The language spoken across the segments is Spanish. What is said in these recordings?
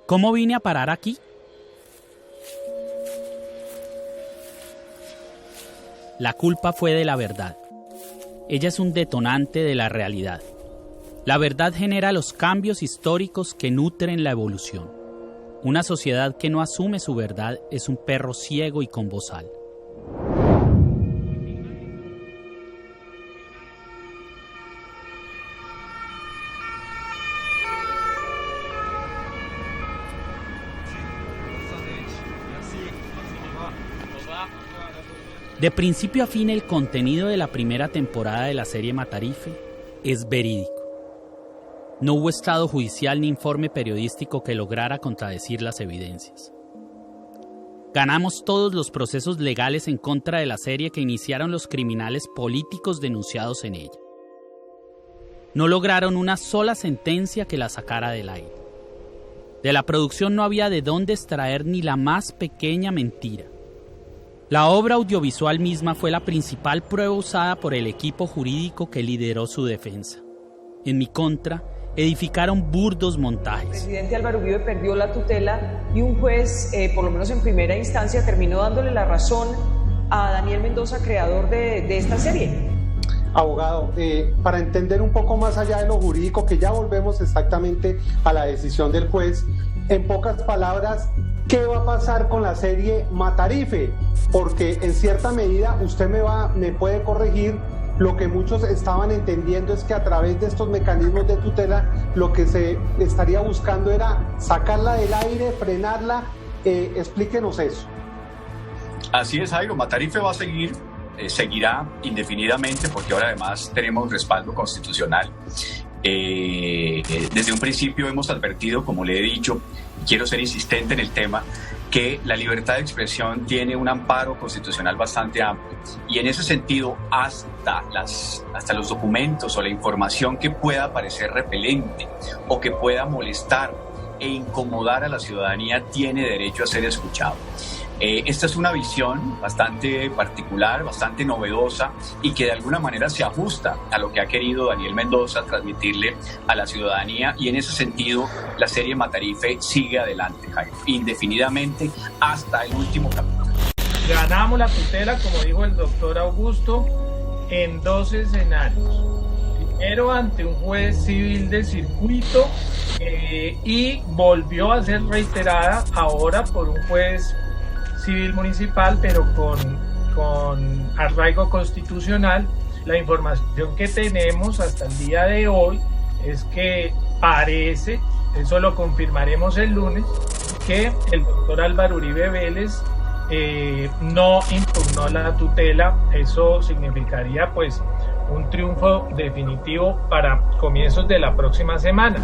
¿Cómo vine a parar aquí? La culpa fue de la verdad. Ella es un detonante de la realidad. La verdad genera los cambios históricos que nutren la evolución. Una sociedad que no asume su verdad es un perro ciego y con bozal. De principio a fin, el contenido de la primera temporada de la serie Matarife es verídico. No hubo estado judicial ni informe periodístico que lograra contradecir las evidencias. Ganamos todos los procesos legales en contra de la serie que iniciaron los criminales políticos denunciados en ella. No lograron una sola sentencia que la sacara del aire. De la producción no había de dónde extraer ni la más pequeña mentira. La obra audiovisual misma fue la principal prueba usada por el equipo jurídico que lideró su defensa. En mi contra, edificaron burdos montajes. El presidente Álvaro Uribe perdió la tutela y un juez, por lo menos en primera instancia, terminó dándole la razón a Daniel Mendoza, creador de esta serie. Abogado, para entender un poco más allá de lo jurídico, que ya volvemos exactamente a la decisión del juez, en pocas palabras, ¿qué va a pasar con la serie Matarife? Porque en cierta medida usted me puede corregir. Lo que muchos estaban entendiendo es que a través de estos mecanismos de tutela lo que se estaría buscando era sacarla del aire, frenarla. Explíquenos eso. Así es, Jairo. Matarife va a seguirá indefinidamente, porque ahora además tenemos respaldo constitucional. Desde un principio hemos advertido, como le he dicho, quiero ser insistente en el tema, que la libertad de expresión tiene un amparo constitucional bastante amplio, y en ese sentido hasta los documentos o la información que pueda parecer repelente o que pueda molestar e incomodar a la ciudadanía tiene derecho a ser escuchado. Esta es una visión bastante particular, bastante novedosa, y que de alguna manera se ajusta a lo que ha querido Daniel Mendoza transmitirle a la ciudadanía, y en ese sentido la serie Matarife sigue adelante, Jairo, indefinidamente hasta el último capítulo. Ganamos la tutela, como dijo el doctor Augusto, en 2 escenarios. Primero ante un juez civil de circuito y volvió a ser reiterada ahora por un juez civil municipal, pero con arraigo constitucional. La información que tenemos hasta el día de hoy es que parece, eso lo confirmaremos el lunes, que el doctor Álvaro Uribe Vélez no impugnó la tutela. Eso significaría pues un triunfo definitivo para comienzos de la próxima semana.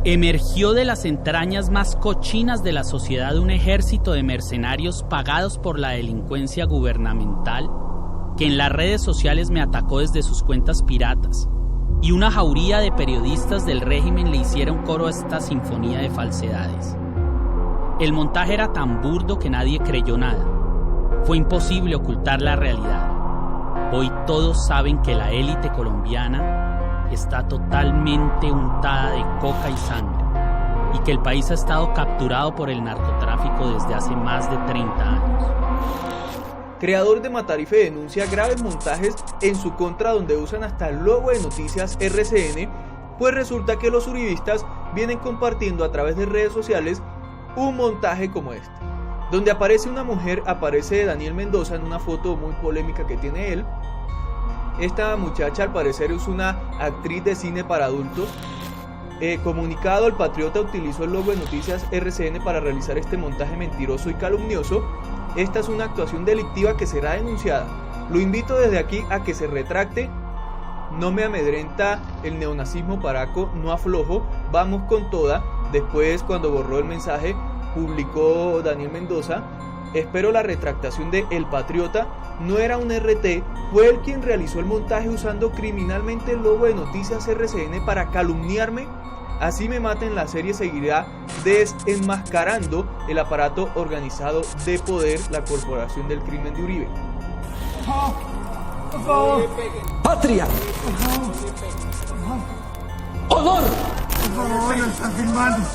Emergió de las entrañas más cochinas de la sociedad un ejército de mercenarios pagados por la delincuencia gubernamental que en las redes sociales me atacó desde sus cuentas piratas, y una jauría de periodistas del régimen le hicieron coro a esta sinfonía de falsedades. El montaje era tan burdo que nadie creyó nada. Fue imposible ocultar la realidad. Hoy todos saben que la élite colombiana está totalmente untada de coca y sangre, y que el país ha estado capturado por el narcotráfico desde hace más de 30 años. Creador de Matarife denuncia graves montajes en su contra, donde usan hasta el logo de Noticias RCN, pues resulta que los uribistas vienen compartiendo a través de redes sociales un montaje como este, donde aparece una mujer, aparece Daniel Mendoza en una foto muy polémica que tiene él. Esta muchacha al parecer es una actriz de cine para adultos. Comunicado, el Patriota utilizó el logo de Noticias RCN para realizar este montaje mentiroso y calumnioso. Esta es una actuación delictiva que será denunciada. Lo invito desde aquí a que se retracte. No me amedrenta el neonazismo paraco, no aflojo, vamos con toda. Después, cuando borró el mensaje, publicó Daniel Mendoza: espero la retractación de El Patriota, no era un RT, fue él quien realizó el montaje usando criminalmente el logo de Noticias RCN para calumniarme. Así me maten, la serie seguirá desenmascarando el aparato organizado de poder, la corporación del crimen de Uribe. ¡Patria! ¡Honor! Por favor, lo están filmando.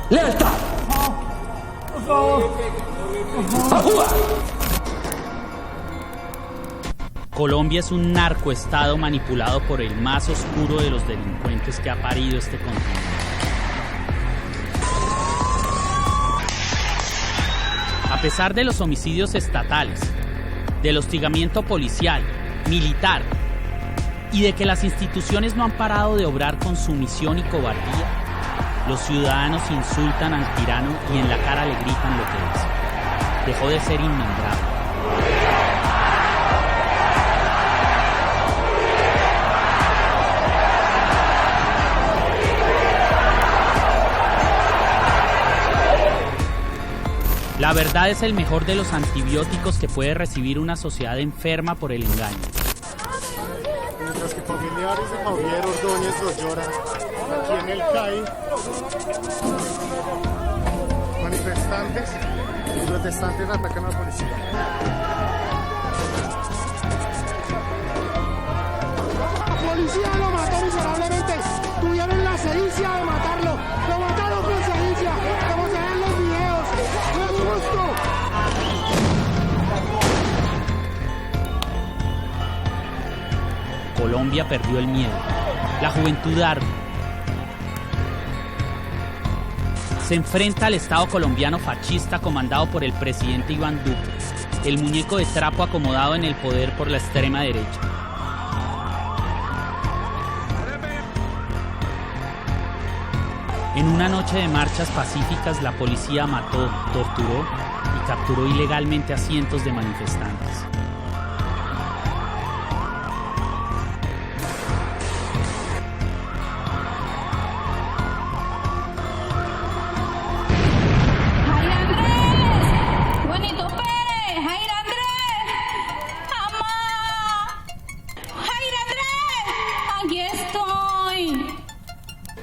¡Lealtad! ¡A jugar! Colombia es un narcoestado manipulado por el más oscuro de los delincuentes que ha parido este continente. A pesar de los homicidios estatales, del hostigamiento policial, militar y de que las instituciones no han parado de obrar con sumisión y cobardía, los ciudadanos insultan al tirano y en la cara le gritan lo que es. Dejó de ser innombrable. La verdad es el mejor de los antibióticos que puede recibir una sociedad enferma por el engaño. Mientras que familiares de Javier Ordóñez los lloran, aquí en el CAI, manifestantes y protestantes atacan a la policía. La policía lo mató miserablemente, tuvieron la sevicia de matarlo, lo mataron con sevicia, como se ven los videos, no es justo. Colombia perdió el miedo. La juventud arde. Se enfrenta al Estado colombiano fascista comandado por el presidente Iván Duque, el muñeco de trapo acomodado en el poder por la extrema derecha. En una noche de marchas pacíficas, la policía mató, torturó y capturó ilegalmente a cientos de manifestantes.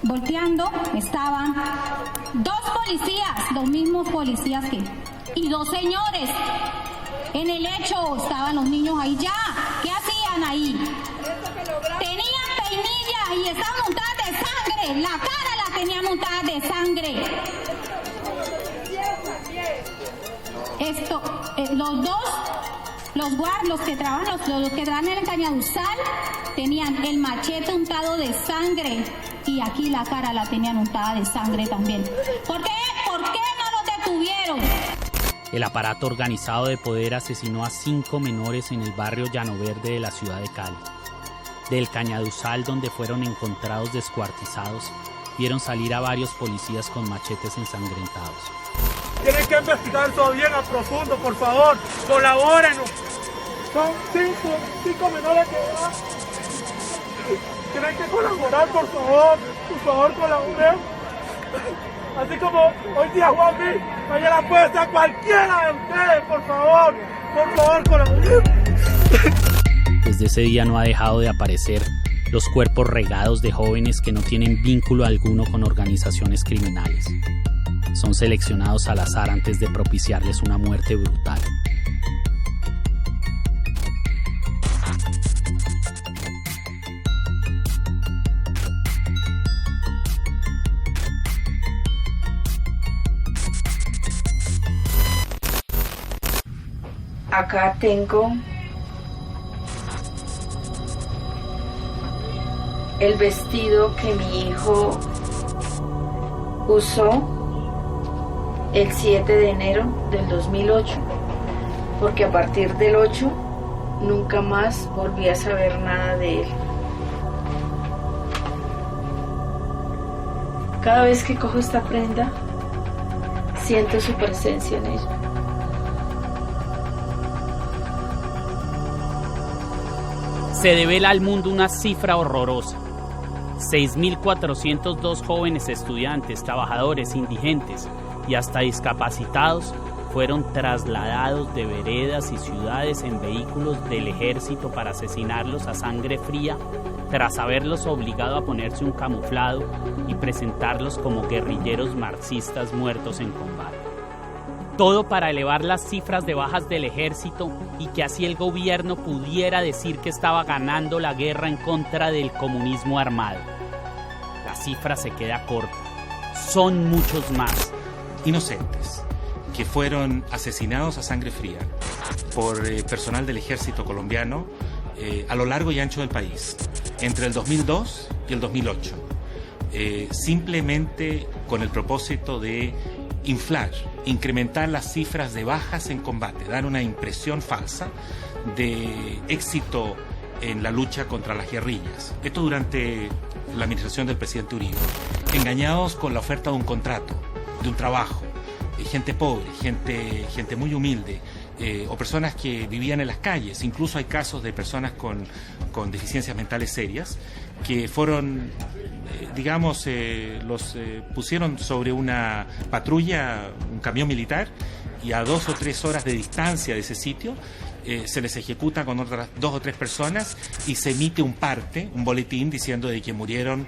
Volteando estaban dos policías, los mismos policías y dos señores. En el hecho estaban los niños ahí ya. ¿Qué hacían ahí? Tenían peinilla y estaban montadas de sangre. La cara la tenían montada de sangre. Los que trabajan en el Cañaduzal tenían el machete untado de sangre y aquí la cara la tenían untada de sangre también. ¿Por qué? ¿Por qué no los detuvieron? El aparato organizado de poder asesinó a 5 menores en el barrio Llano Verde de la ciudad de Cali. Del Cañaduzal, donde fueron encontrados descuartizados, vieron salir a varios policías con machetes ensangrentados. Tienen que investigar eso bien a profundo, por favor, colabórenos. Son 5 menores de edad. Tienen que colaborar, por favor, colaboren. Así como hoy día Juanpi, mañana puede ser cualquiera de ustedes, por favor, colaboren. Desde ese día no ha dejado de aparecer los cuerpos regados de jóvenes que no tienen vínculo alguno con organizaciones criminales. Son seleccionados al azar antes de propiciarles una muerte brutal. Acá tengo el vestido que mi hijo usó el 7 de enero del 2008, porque a partir del 8 nunca más volví a saber nada de él. Cada vez que cojo esta prenda, siento su presencia en ella. Se devela al mundo una cifra horrorosa. 6.402 jóvenes estudiantes, trabajadores, indigentes y hasta discapacitados fueron trasladados de veredas y ciudades en vehículos del ejército para asesinarlos a sangre fría, tras haberlos obligado a ponerse un camuflado y presentarlos como guerrilleros marxistas muertos en combate. Todo para elevar las cifras de bajas del ejército y que así el gobierno pudiera decir que estaba ganando la guerra en contra del comunismo armado. La cifra se queda corta. son muchos más. Inocentes que fueron asesinados a sangre fría por personal del ejército colombiano a lo largo y ancho del país, entre el 2002 y el 2008, simplemente con el propósito de incrementar las cifras de bajas en combate, dar una impresión falsa de éxito en la lucha contra las guerrillas. Esto durante la administración del presidente Uribe. Engañados con la oferta de un contrato, de un trabajo, gente pobre, gente muy humilde, o personas que vivían en las calles. Incluso hay casos de personas con deficiencias mentales serias que fueron, los pusieron sobre una patrulla, un camión militar, y a 2 o 3 horas de distancia de ese sitio se les ejecuta con otras 2 o 3 personas y se emite un boletín diciendo de que murieron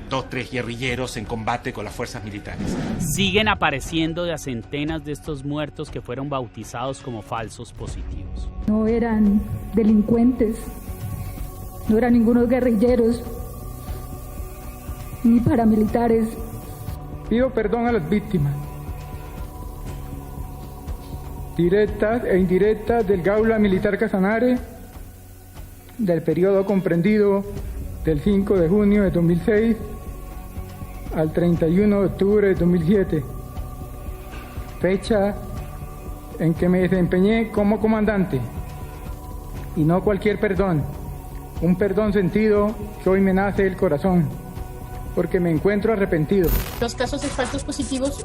2 o 3 guerrilleros en combate con las fuerzas militares. Siguen apareciendo de a centenas de estos muertos que fueron bautizados como falsos positivos. No eran delincuentes, no eran ningunos guerrilleros ni paramilitares. Pido perdón a las víctimas, directas e indirectas del Gaula Militar Casanare, del periodo comprendido del 5 de junio de 2006 al 31 de octubre de 2007, fecha en que me desempeñé como comandante, y no cualquier perdón, un perdón sentido que hoy me nace del corazón, porque me encuentro arrepentido. Los casos de falsos positivos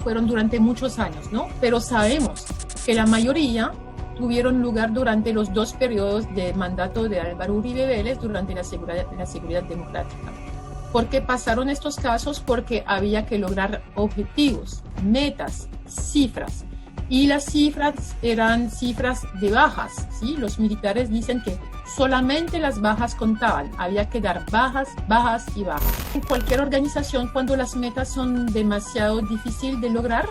fueron durante muchos años, ¿no? Pero sabemos que la mayoría tuvieron lugar durante los 2 periodos de mandato de Álvaro Uribe Vélez durante la seguridad democrática. ¿Por qué pasaron estos casos? Porque había que lograr objetivos, metas, cifras. Y las cifras eran cifras de bajas, ¿sí? Los militares dicen que solamente las bajas contaban, había que dar bajas, bajas y bajas. En cualquier organización, cuando las metas son demasiado difíciles de lograr,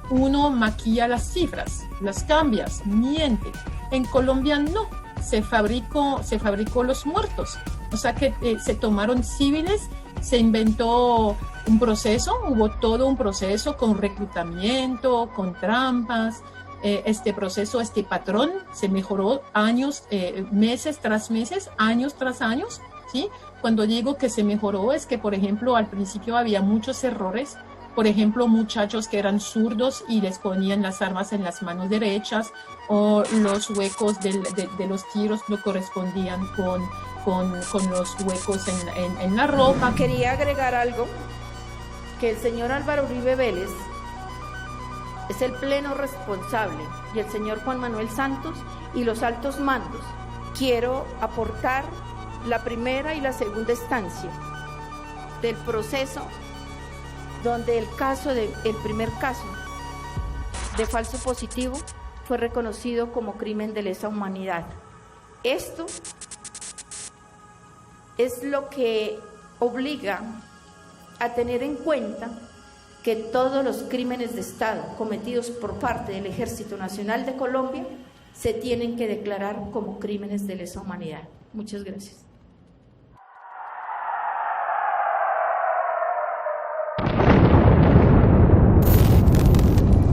uno maquilla las cifras, las cambias, miente. En Colombia no, se fabricó los muertos, o sea que se tomaron civiles, se inventó un proceso, hubo todo un proceso con reclutamiento, con trampas. Este proceso, este patrón se mejoró años, meses tras meses, años tras años, ¿sí? Cuando digo que se mejoró es que, por ejemplo, al principio había muchos errores, por ejemplo, muchachos que eran zurdos y les ponían las armas en las manos derechas, o los huecos de los tiros no correspondían con los huecos en la ropa. Quería agregar algo, que el señor Álvaro Uribe Vélez es el pleno responsable, y el señor Juan Manuel Santos y los altos mandos. Quiero aportar la primera y la segunda instancia del proceso donde el primer caso de falso positivo fue reconocido como crimen de lesa humanidad. Esto es lo que obliga a tener en cuenta que todos los crímenes de Estado cometidos por parte del Ejército Nacional de Colombia se tienen que declarar como crímenes de lesa humanidad. Muchas gracias.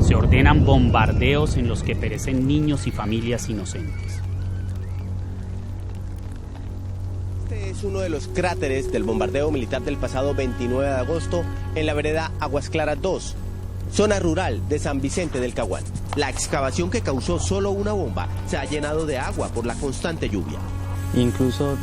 Se ordenan bombardeos en los que perecen niños y familias inocentes. Este es uno de los cráteres del bombardeo militar del pasado 29 de agosto en la vereda Aguas Claras 2, zona rural de San Vicente del Caguán. La excavación, que causó solo una bomba, se ha llenado de agua por la constante lluvia. Incluso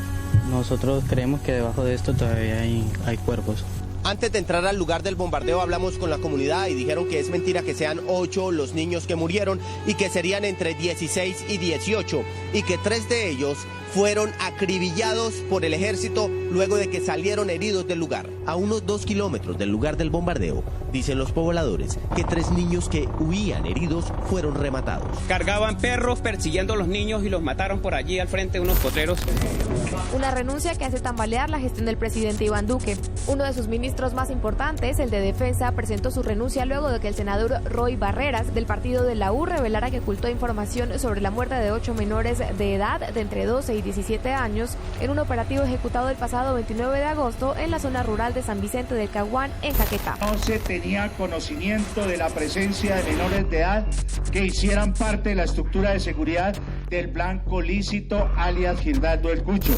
nosotros creemos que debajo de esto todavía hay cuerpos. Antes de entrar al lugar del bombardeo hablamos con la comunidad y dijeron que es mentira que sean 8 los niños que murieron y que serían entre 16 y 18 y que 3 de ellos fueron acribillados por el ejército luego de que salieron heridos del lugar. A unos 2 kilómetros del lugar del bombardeo Dicen los pobladores que 3 niños que huían heridos fueron rematados. Cargaban perros persiguiendo a los niños y los mataron por allí al frente de unos potreros. Una renuncia que hace tambalear la gestión del presidente Iván Duque. Uno de sus ministros más importantes, el de Defensa, presentó su renuncia luego de que el senador Roy Barreras, del partido de la U, revelara que ocultó información sobre la muerte de 8 menores de edad de entre 12 y 17 años en un operativo ejecutado el pasado 29 de agosto en la zona rural de San Vicente del Caguán, en Caquetá. No se tenía conocimiento de la presencia de menores de edad que hicieran parte de la estructura de seguridad del blanco lícito alias Gildardo el Cucho.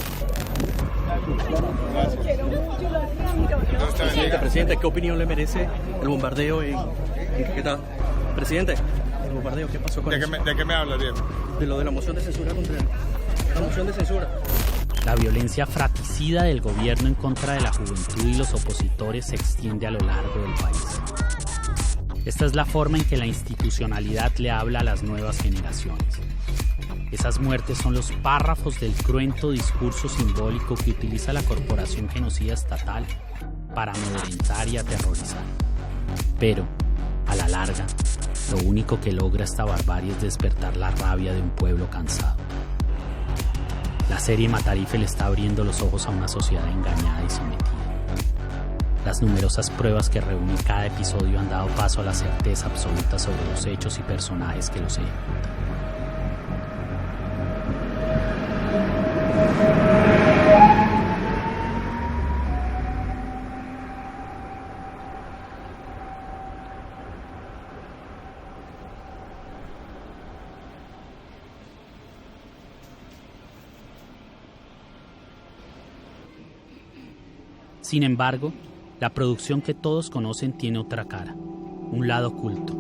Presidente, ¿qué opinión le merece el bombardeo en Caquetá? Presidente, el bombardeo, ¿qué pasó con eso? ¿De qué me habla, Diego? De lo de la moción de censura contra él. La moción de censura. La violencia fratricida del gobierno en contra de la juventud y los opositores se extiende a lo largo del país. Esta es la forma en que la institucionalidad le habla a las nuevas generaciones. Esas muertes son los párrafos del cruento discurso simbólico que utiliza la corporación genocida estatal para amedrentar y aterrorizar. Pero, a la larga, lo único que logra esta barbarie es despertar la rabia de un pueblo cansado. La serie Matarife le está abriendo los ojos a una sociedad engañada y sometida. Las numerosas pruebas que reúne cada episodio han dado paso a la certeza absoluta sobre los hechos y personajes que los ejecutan. Sin embargo, la producción que todos conocen tiene otra cara, un lado oculto.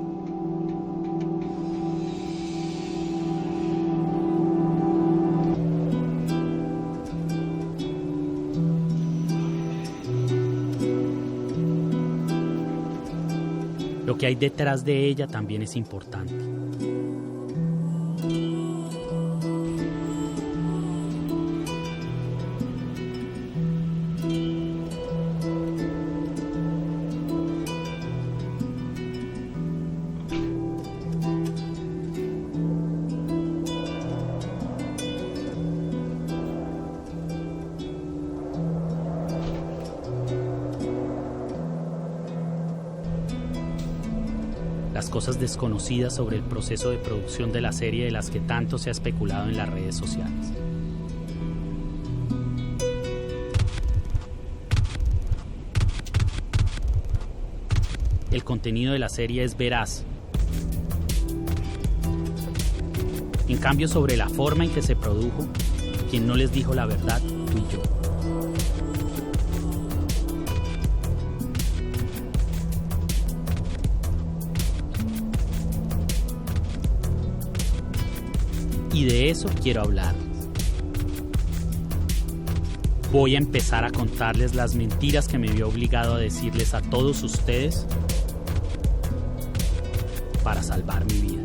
Lo que hay detrás de ella también es importante. Las cosas desconocidas sobre el proceso de producción de la serie de las que tanto se ha especulado en las redes sociales. El contenido de la serie es veraz. En cambio, sobre la forma en que se produjo, quien no les dijo la verdad, tú y yo. Y de eso quiero hablar. Voy a empezar a contarles las mentiras que me vi obligado a decirles a todos ustedes para salvar mi vida.